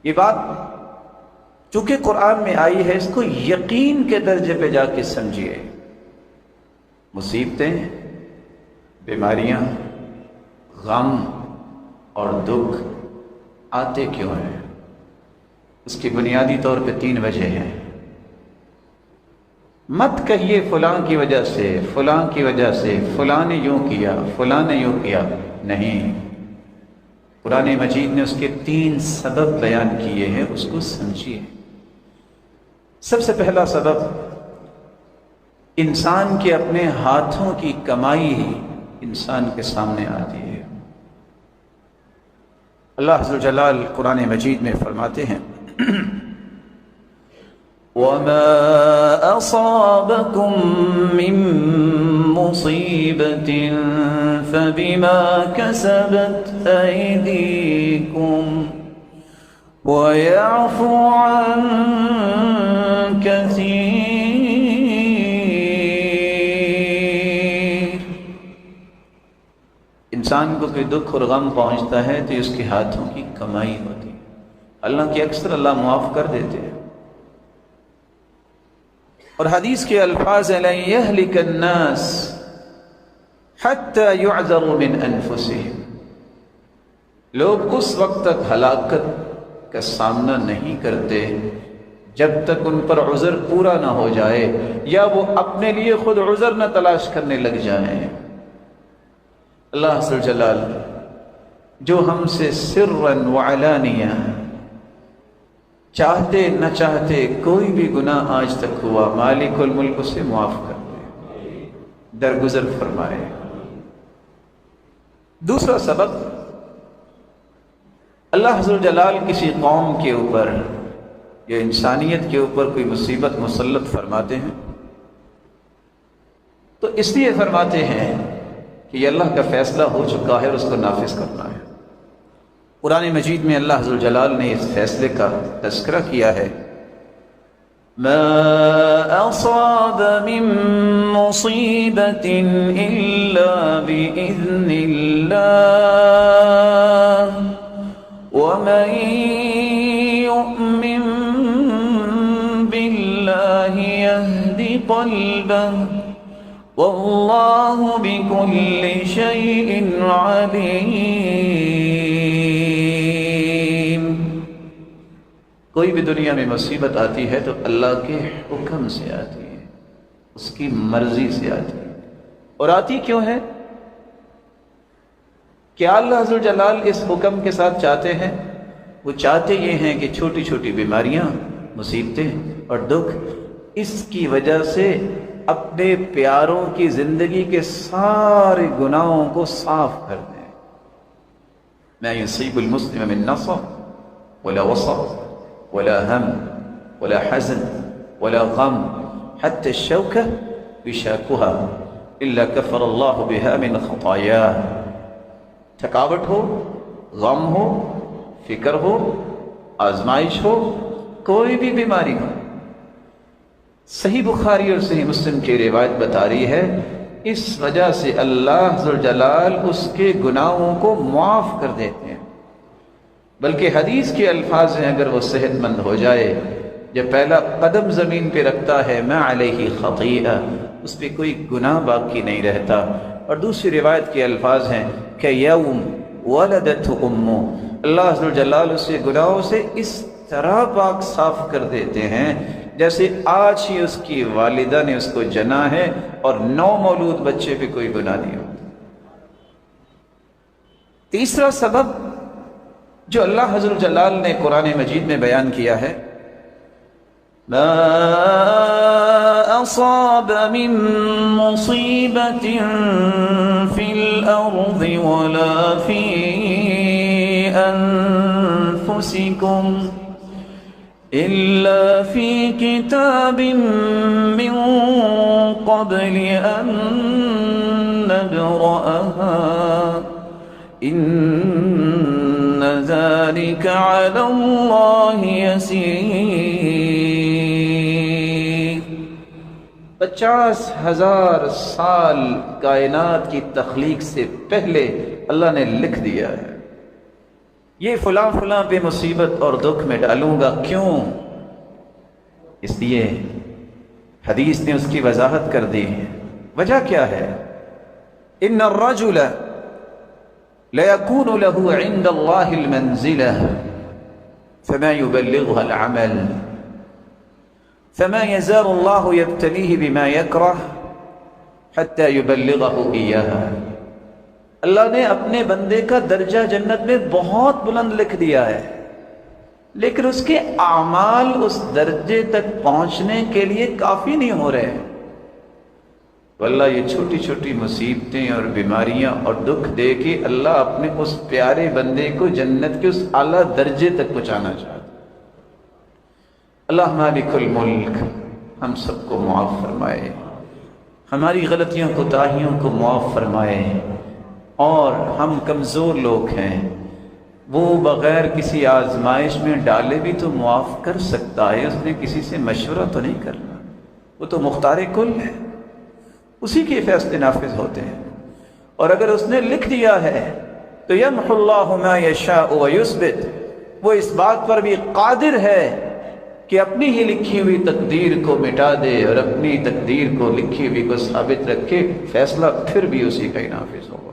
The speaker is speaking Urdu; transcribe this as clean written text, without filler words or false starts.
یہ بات چونکہ قرآن میں آئی ہے، اس کو یقین کے درجے پہ جا کے سمجھیے۔ مصیبتیں، بیماریاں، غم اور دکھ آتے کیوں ہیں؟ اس کی بنیادی طور پہ 3 وجہ ہیں۔ مت کہیے فلاں کی وجہ سے، فلاں کی وجہ سے، فلاں نے یوں کیا، فلاں نے یوں کیا، نہیں۔ قرآن مجید نے اس کے 3 سبب بیان کیے ہیں، اس کو سمجھیے۔ سب سے پہلا سبب، انسان کے اپنے ہاتھوں کی کمائی انسان کے سامنے آتی ہے۔ اللہ عز و جلال قرآن مجید میں فرماتے ہیں وَمَا أَصَابَكُم مِّن مُّصِيبَةٍ فَبِمَا كَسَبَتْ أَيْدِيكُمْ وَيَعْفُو عَن كَثِيرٍ۔ انسان کو کوئی دکھ اور غم پہنچتا ہے تو اس کے ہاتھوں کی کمائی ہوتی ہے۔ اللہ کی اکثر اللہ معاف کر دیتے ہیں۔ اور حدیث کے الفاظ ہیں لَن يَهْلِكَ النَّاسِ حَتَّى يُعْذَرُوا مِنْ أَنفُسِهِمْ، لوگ اس وقت تک ہلاکت کا سامنا نہیں کرتے جب تک ان پر عذر پورا نہ ہو جائے، یا وہ اپنے لیے خود عذر نہ تلاش کرنے لگ جائیں۔ اللہ عز و جلال جو ہم سے سرًا وعلانیہ، چاہتے نہ چاہتے کوئی بھی گناہ آج تک ہوا، مالک الملک اسے معاف کر دے، درگزر فرمائے۔ دوسرا سبب، اللہ عز و جلال کسی قوم کے اوپر یا انسانیت کے اوپر کوئی مصیبت مسلط فرماتے ہیں تو اس لیے فرماتے ہیں کہ یہ اللہ کا فیصلہ ہو چکا ہے اور اس کو نافذ کرنا ہے۔ قرآن مجید میں اللہ عز و جلال نے اس فیصلے کا تذکرہ کیا ہے ما اصاب من مصیبت الا باذن اللہ ومن یؤمن باللہ یہد قلبہ واللہ بکل شیء علیم۔ کوئی بھی دنیا میں مصیبت آتی ہے تو اللہ کے حکم سے آتی ہے، اس کی مرضی سے آتی ہے۔ اور آتی کیوں ہے؟ کیا اللہ عز و جلال اس حکم کے ساتھ چاہتے ہیں؟ وہ چاہتے یہ ہیں کہ چھوٹی چھوٹی بیماریاں، مصیبتیں اور دکھ اس کی وجہ سے اپنے پیاروں کی زندگی کے سارے گناہوں کو صاف کر دیں۔ ما يصيب المسلم من نصب ولا وصب ولا هم ولا حزن ولا غم حتى الشوكة يشاكها إلا كفر الله بها من خطاياه۔ تھکاوٹ ہو، غم ہو، فکر ہو، آزمائش ہو، کوئی بھی بیماری ہو، صحیح بخاری اور صحیح مسلم کی روایت بتا رہی ہے اس وجہ سے اللہ ذو الجلال اس کے گناہوں کو معاف کر دیتے ہیں۔ بلکہ حدیث کے الفاظ ہیں اگر وہ صحت مند ہو جائے، جب پہلا قدم زمین پہ رکھتا ہے ما علیہ خطیئہ، اس پہ کوئی گناہ باقی نہیں رہتا۔ اور دوسری روایت کے الفاظ ہیں کہ یوم ولدتہ امہ، اللہ ذو الجلال اسے گناہوں سے اس طرح پاک صاف کر دیتے ہیں جیسے آج ہی اس کی والدہ نے اس کو جنا ہے اور نو مولود بچے پہ کوئی گناہ نہیں ہوتا۔ تیسرا سبب جو اللہ عز و جلال نے قرآن مجید میں بیان کیا ہے ما اصاب من مصیبت فی الارض ولا فی انفسکم إلا في كتاب من قبل أن نبرأها إن ذلك على الله يسير۔ 50,000 سال کائنات کی تخلیق سے پہلے اللہ نے لکھ دیا ہے۔ یہ فلاں فلاں پہ مصیبت اور دکھ میں ڈالوں گا، کیوں؟ اس لیے حدیث نے اس کی وضاحت کر دی ہے۔ وجہ کیا ہے؟ ان الرجل ليكون له عند الله المنزلة فما يبلغها العمل فما يزال الله يبتليه بما يكره حتى يبلغه إياها۔ اللہ نے اپنے بندے کا درجہ جنت میں بہت بلند لکھ دیا ہے، لیکن اس کے اعمال اس درجے تک پہنچنے کے لیے کافی نہیں ہو رہے۔ تو اللہ یہ چھوٹی چھوٹی مصیبتیں اور بیماریاں اور دکھ دے کے اللہ اپنے اس پیارے بندے کو جنت کے اس اعلیٰ درجے تک پہنچانا چاہتا۔ اللہ مالک الملک ہم سب کو معاف فرمائے، ہماری غلطیوں کوتاہیوں کو معاف فرمائے، اور ہم کمزور لوگ ہیں، وہ بغیر کسی آزمائش میں ڈالے بھی تو معاف کر سکتا ہے، اس نے کسی سے مشورہ تو نہیں کرنا، وہ تو مختار کل ہے، اسی کے فیصلے نافذ ہوتے ہیں۔ اور اگر اس نے لکھ دیا ہے تو یمحو اللہ ما یشاء ویثبت، وہ اس بات پر بھی قادر ہے کہ اپنی ہی لکھی ہوئی تقدیر کو مٹا دے اور اپنی تقدیر کو لکھی ہوئی کو ثابت رکھے، فیصلہ پھر بھی اسی کا ہی نافذ ہوگا۔